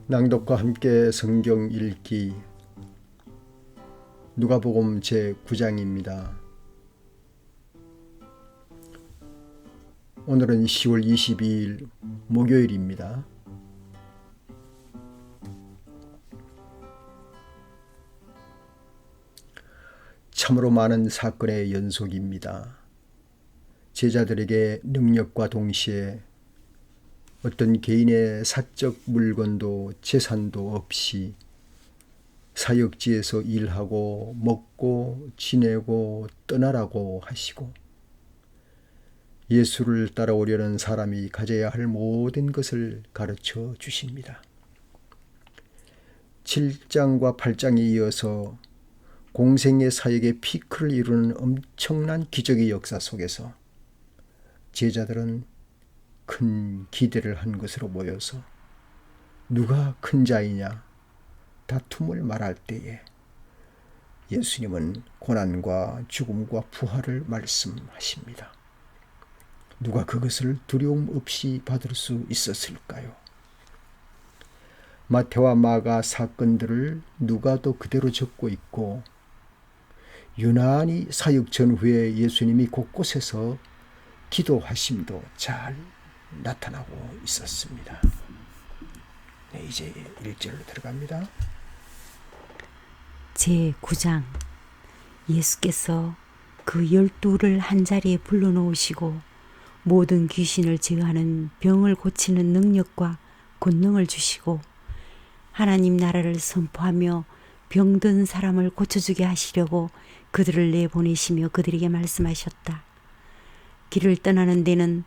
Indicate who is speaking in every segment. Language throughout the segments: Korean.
Speaker 1: 낭독과 함께 성경 읽기 누가복음 제9장입니다. 오늘은 10월 22일 목요일입니다. 참으로 많은 사건의 연속입니다. 제자들에게 능력과 동시에 어떤 개인의 사적 물건도 재산도 없이 사역지에서 일하고 먹고 지내고 떠나라고 하시고 예수를 따라오려는 사람이 가져야 할 모든 것을 가르쳐 주십니다. 7장과 8장에 이어서 공생의 사역의 피크를 이루는 엄청난 기적의 역사 속에서 제자들은 큰 기대를 한 것으로 보여서 누가 큰 자이냐 다툼을 말할 때에 예수님은 고난과 죽음과 부활을 말씀하십니다. 누가 그것을 두려움 없이 받을 수 있었을까요? 마태와 마가 사건들을 누가도 그대로 적고 있고 유난히 사역 전후에 예수님이 곳곳에서 기도하심도 잘 나타나고 있었습니다. 네, 이제 1절로 들어갑니다.
Speaker 2: 제9장 예수께서 그 12를 한자리에 불러놓으시고 모든 귀신을 제어하는 병을 고치는 능력과 권능을 주시고 하나님 나라를 선포하며 병든 사람을 고쳐주게 하시려고 그들을 내보내시며 그들에게 말씀하셨다. 길을 떠나는 데는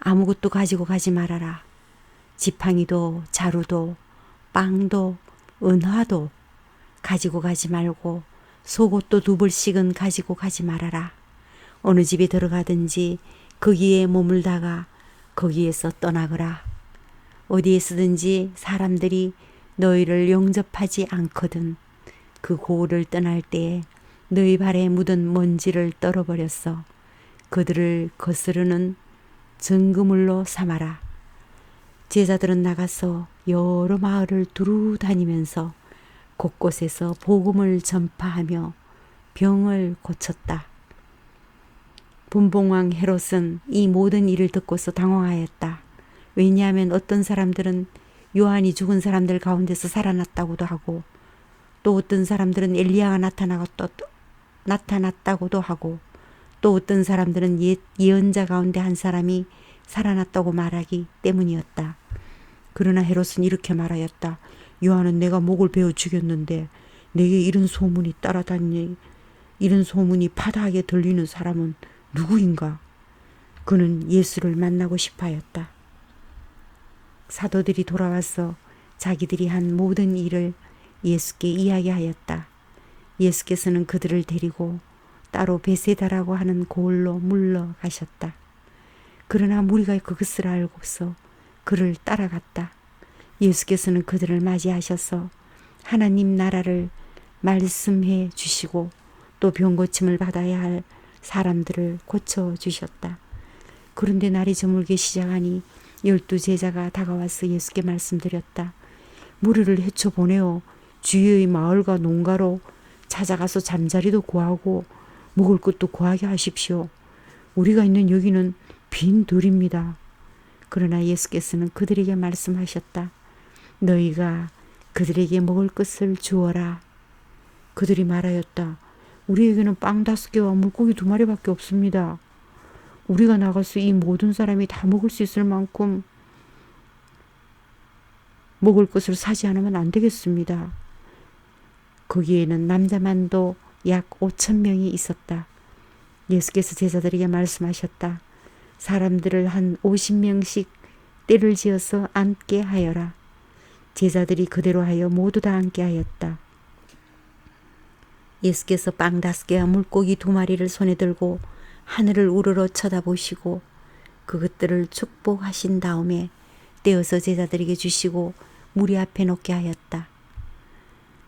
Speaker 2: 아무것도 가지고 가지 말아라. 지팡이도 자루도 빵도 은화도 가지고 가지 말고 속옷도 2벌씩은 가지고 가지 말아라. 어느 집에 들어가든지 거기에 머물다가 거기에서 떠나거라. 어디에 쓰든지 사람들이 너희를 영접하지 않거든 그 고을을 떠날 때에 너희 발에 묻은 먼지를 떨어버렸어. 그들을 거스르는 증거물로 삼아라. 제자들은 나가서 여러 마을을 두루 다니면서 곳곳에서 복음을 전파하며 병을 고쳤다. 분봉왕 헤롯은 이 모든 일을 듣고서 당황하였다. 왜냐하면 어떤 사람들은 요한이 죽은 사람들 가운데서 살아났다고도 하고 또 어떤 사람들은 엘리야가 나타났다고도 하고 또 어떤 사람들은 예언자 가운데 한 사람이 살아났다고 말하기 때문이었다. 그러나 헤롯은 이렇게 말하였다. 요한은 내가 목을 베어 죽였는데 내게 이런 소문이 따라다니니 이런 소문이 파다하게 들리는 사람은 누구인가? 그는 예수를 만나고 싶어 하였다. 사도들이 돌아와서 자기들이 한 모든 일을 예수께 이야기하였다. 예수께서는 그들을 데리고 따로 베세다라고 하는 고을로 물러가셨다. 그러나 무리가 그것을 알고서 그를 따라갔다. 예수께서는 그들을 맞이하셔서 하나님 나라를 말씀해 주시고 또 병고침을 받아야 할 사람들을 고쳐주셨다. 그런데 날이 저물기 시작하니 12 제자가 다가와서 예수께 말씀드렸다. 무리를 헤쳐보내어 주위의 마을과 농가로 찾아가서 잠자리도 구하고 먹을 것도 구하게 하십시오. 우리가 있는 여기는 빈 들입니다. 그러나 예수께서는 그들에게 말씀하셨다. 너희가 그들에게 먹을 것을 주어라. 그들이 말하였다. 우리에게는 빵 5개와 물고기 2마리밖에 없습니다. 우리가 나가서 이 모든 사람이 다 먹을 수 있을 만큼 먹을 것을 사지 않으면 안 되겠습니다. 거기에는 남자만도 약 5,000명이 있었다. 예수께서 제자들에게 말씀하셨다. 사람들을 한 50명씩 떼를 지어서 앉게 하여라. 제자들이 그대로 하여 모두 다 앉게 하였다. 예수께서 빵 5개와 물고기 2마리를 손에 들고 하늘을 우러러 쳐다보시고 그것들을 축복하신 다음에 떼어서 제자들에게 주시고 무리 앞에 놓게 하였다.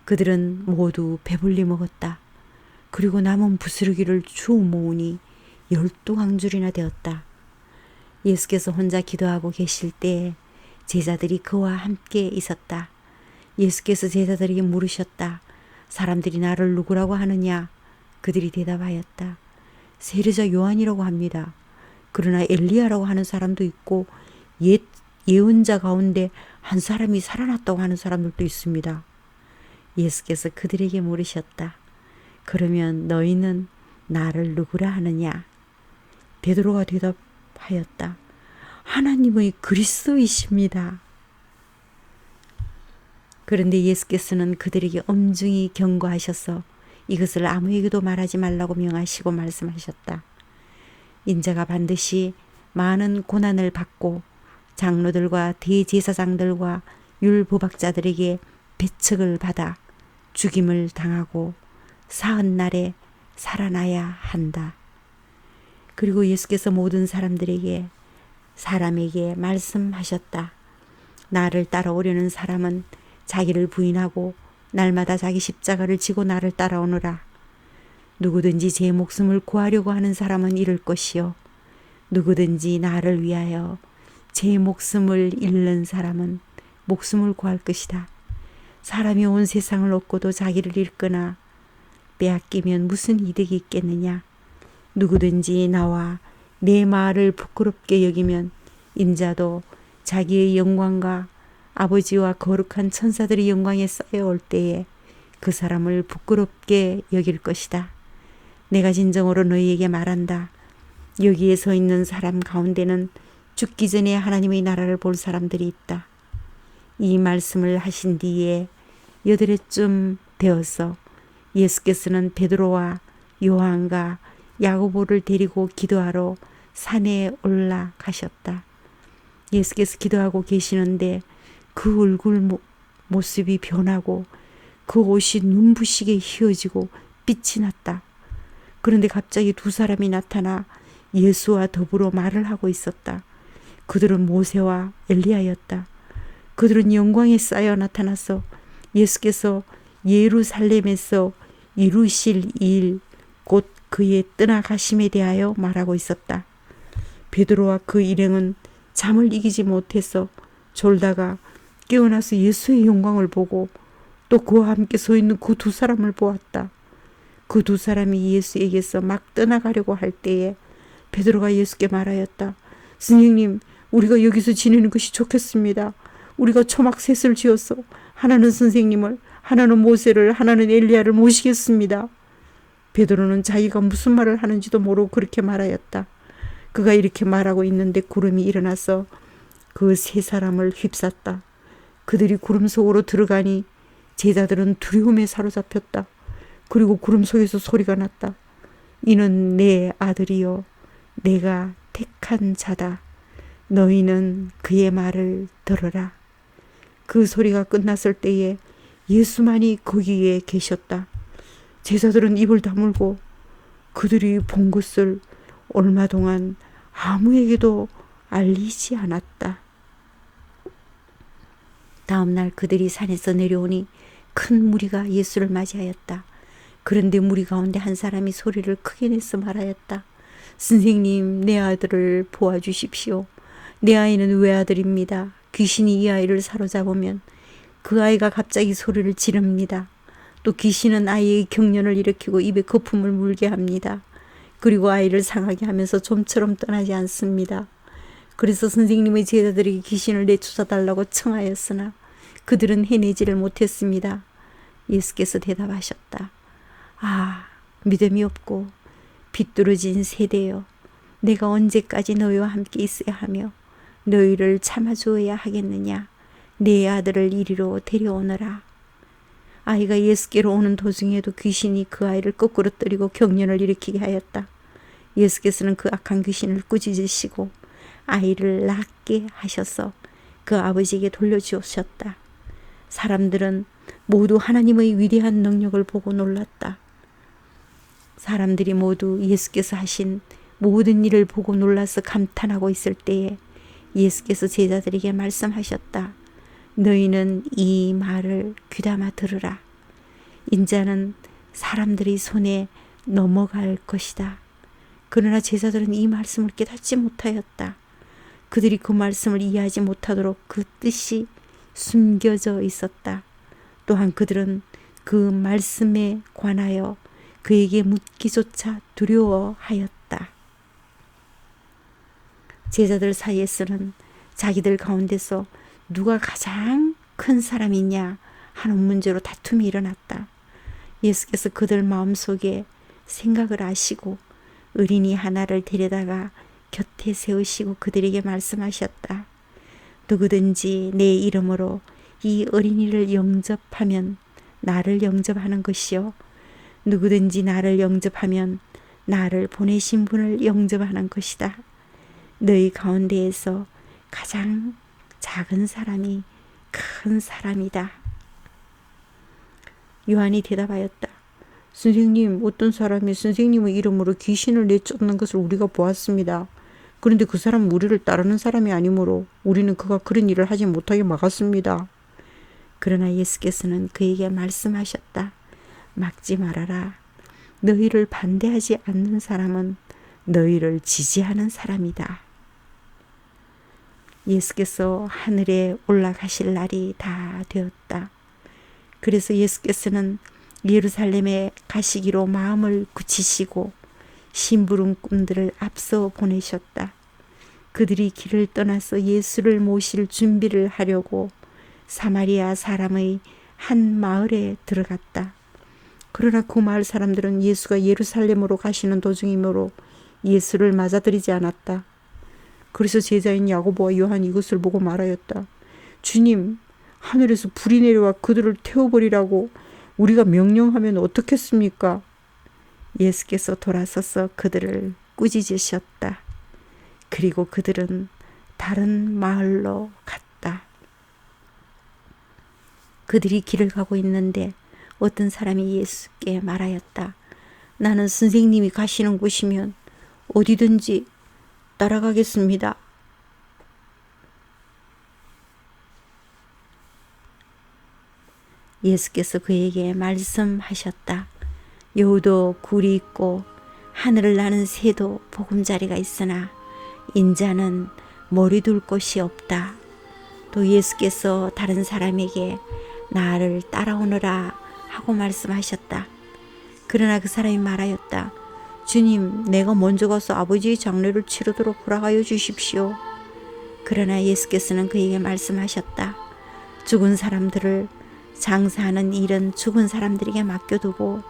Speaker 2: 그들은 모두 배불리 먹었다. 그리고 남은 부스러기를 주워 모으니 12광줄이나 되었다. 예수께서 혼자 기도하고 계실 때에 제자들이 그와 함께 있었다. 예수께서 제자들에게 물으셨다. 사람들이 나를 누구라고 하느냐? 그들이 대답하였다. 세례자 요한이라고 합니다. 그러나 엘리야라고 하는 사람도 있고 예언자 가운데 한 사람이 살아났다고 하는 사람들도 있습니다. 예수께서 그들에게 물으셨다. 그러면 너희는 나를 누구라 하느냐? 베드로가 대답하였다. 하나님의 그리스도이십니다. 그런데 예수께서는 그들에게 엄중히 경고하셔서 이것을 아무에게도 말하지 말라고 명하시고 말씀하셨다. 인자가 반드시 많은 고난을 받고 장로들과 대제사장들과 율법학자들에게 배척을 받아 죽임을 당하고 사흘 날에 살아나야 한다. 그리고 예수께서 모든 사람에게 말씀하셨다. 나를 따라오려는 사람은 자기를 부인하고 날마다 자기 십자가를 지고 나를 따라오느라. 누구든지 제 목숨을 구하려고 하는 사람은 잃을 것이요 누구든지 나를 위하여 제 목숨을 잃는 사람은 목숨을 구할 것이다. 사람이 온 세상을 얻고도 자기를 잃거나 빼앗기면 무슨 이득이 있겠느냐? 누구든지 나와 내 말을 부끄럽게 여기면 인자도 자기의 영광과 아버지와 거룩한 천사들의 영광에 쌓여올 때에 그 사람을 부끄럽게 여길 것이다. 내가 진정으로 너희에게 말한다. 여기에 서 있는 사람 가운데는 죽기 전에 하나님의 나라를 볼 사람들이 있다. 이 말씀을 하신 뒤에 8해쯤 되어서 예수께서는 베드로와 요한과 야고보를 데리고 기도하러 산에 올라가셨다. 예수께서 기도하고 계시는데 그 얼굴 모습이 변하고 그 옷이 눈부시게 휘어지고 빛이 났다. 그런데 갑자기 두 사람이 나타나 예수와 더불어 말을 하고 있었다. 그들은 모세와 엘리야였다. 그들은 영광에 쌓여 나타나서 예수께서 예루살렘에서 이루실 일, 곧 그의 떠나가심에 대하여 말하고 있었다. 베드로와 그 일행은 잠을 이기지 못해서 졸다가 깨어나서 예수의 영광을 보고 또 그와 함께 서 있는 그 두 사람을 보았다. 그 두 사람이 예수에게서 막 떠나가려고 할 때에 베드로가 예수께 말하였다. 선생님, 우리가 여기서 지내는 것이 좋겠습니다. 우리가 초막 셋을 지어서 하나는 선생님을, 하나는 모세를, 하나는 엘리야를 모시겠습니다. 베드로는 자기가 무슨 말을 하는지도 모르고 그렇게 말하였다. 그가 이렇게 말하고 있는데 구름이 일어나서 그 세 사람을 휩쌌다. 그들이 구름 속으로 들어가니 제자들은 두려움에 사로잡혔다. 그리고 구름 속에서 소리가 났다. 이는 내 아들이요 내가 택한 자다. 너희는 그의 말을 들으라. 그 소리가 끝났을 때에 예수만이 거기에 계셨다. 제자들은 입을 다물고 그들이 본 것을 얼마 동안 아무에게도 알리지 않았다. 다음 날 그들이 산에서 내려오니 큰 무리가 예수를 맞이하였다. 그런데 무리 가운데 한 사람이 소리를 크게 내서 말하였다. 선생님, 내 아들을 보아주십시오. 내 아이는 외아들입니다. 귀신이 이 아이를 사로잡으면 그 아이가 갑자기 소리를 지릅니다. 또 귀신은 아이의 경련을 일으키고 입에 거품을 물게 합니다. 그리고 아이를 상하게 하면서 좀처럼 떠나지 않습니다. 그래서 선생님의 제자들에게 귀신을 내쫓아달라고 청하였으나 그들은 해내지를 못했습니다. 예수께서 대답하셨다. 아, 믿음이 없고 비뚤어진 세대여, 내가 언제까지 너희와 함께 있어야 하며 너희를 참아주어야 하겠느냐. 내 아들을 이리로 데려오너라. 아이가 예수께로 오는 도중에도 귀신이 그 아이를 거꾸로 때리고 경련을 일으키게 하였다. 예수께서는 그 악한 귀신을 꾸짖으시고 아이를 낫게 하셔서 그 아버지에게 돌려주셨다. 사람들은 모두 하나님의 위대한 능력을 보고 놀랐다. 사람들이 모두 예수께서 하신 모든 일을 보고 놀라서 감탄하고 있을 때에 예수께서 제자들에게 말씀하셨다. 너희는 이 말을 귀담아 들으라. 인자는 사람들의 손에 넘어갈 것이다. 그러나 제자들은 이 말씀을 깨닫지 못하였다. 그들이 그 말씀을 이해하지 못하도록 그 뜻이 숨겨져 있었다. 또한 그들은 그 말씀에 관하여 그에게 묻기조차 두려워하였다. 제자들 사이에서는 자기들 가운데서 누가 가장 큰 사람이냐 하는 문제로 다툼이 일어났다. 예수께서 그들 마음속에 생각을 아시고 어린이 하나를 데려다가 곁에 세우시고 그들에게 말씀하셨다. 누구든지 내 이름으로 이 어린이를 영접하면 나를 영접하는 것이요, 누구든지 나를 영접하면 나를 보내신 분을 영접하는 것이다. 너희 가운데에서 가장 작은 사람이 큰 사람이다. 요한이 대답하였다. 선생님, 어떤 사람이 선생님의 이름으로 귀신을 내쫓는 것을 우리가 보았습니다. 그런데 그 사람은 우리를 따르는 사람이 아니므로 우리는 그가 그런 일을 하지 못하게 막았습니다. 그러나 예수께서는 그에게 말씀하셨다. 막지 말아라. 너희를 반대하지 않는 사람은 너희를 지지하는 사람이다. 예수께서 하늘에 올라가실 날이 다 되었다. 그래서 예수께서는 예루살렘에 가시기로 마음을 굳히시고 심부름꾼들을 앞서 보내셨다. 그들이 길을 떠나서 예수를 모실 준비를 하려고 사마리아 사람의 한 마을에 들어갔다. 그러나 그 마을 사람들은 예수가 예루살렘으로 가시는 도중이므로 예수를 맞아들이지 않았다. 그래서 제자인 야고보와 요한이 이것을 보고 말하였다. 주님, 하늘에서 불이 내려와 그들을 태워버리라고 우리가 명령하면 어떻겠습니까? 예수께서 돌아서서 그들을 꾸짖으셨다. 그리고 그들은 다른 마을로 갔다. 그들이 길을 가고 있는데 어떤 사람이 예수께 말하였다. 나는 선생님이 가시는 곳이면 어디든지 따라가겠습니다. 예수께서 그에게 말씀하셨다. 여우도 굴이 있고 하늘을 나는 새도 보금자리가 있으나 인자는 머리 둘 곳이 없다. 또 예수께서 다른 사람에게 나를 따라오너라 하고 말씀하셨다. 그러나 그 사람이 말하였다. 주님, 내가 먼저 가서 아버지의 장례를 치르도록 허락하여 주십시오. 그러나 예수께서는 그에게 말씀하셨다. 죽은 사람들을 장사하는 일은 죽은 사람들에게 맡겨두고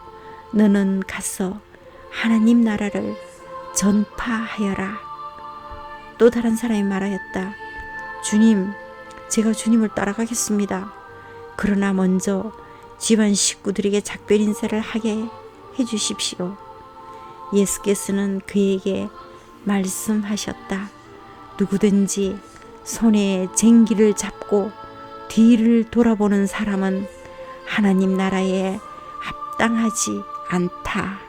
Speaker 2: 너는 가서 하나님 나라를 전파하여라. 또 다른 사람이 말하였다. 주님, 제가 주님을 따라가겠습니다. 그러나 먼저 집안 식구들에게 작별 인사를 하게 해주십시오. 예수께서는 그에게 말씀하셨다. 누구든지 손에 쟁기를 잡고 뒤를 돌아보는 사람은 하나님 나라에 합당하지 않다.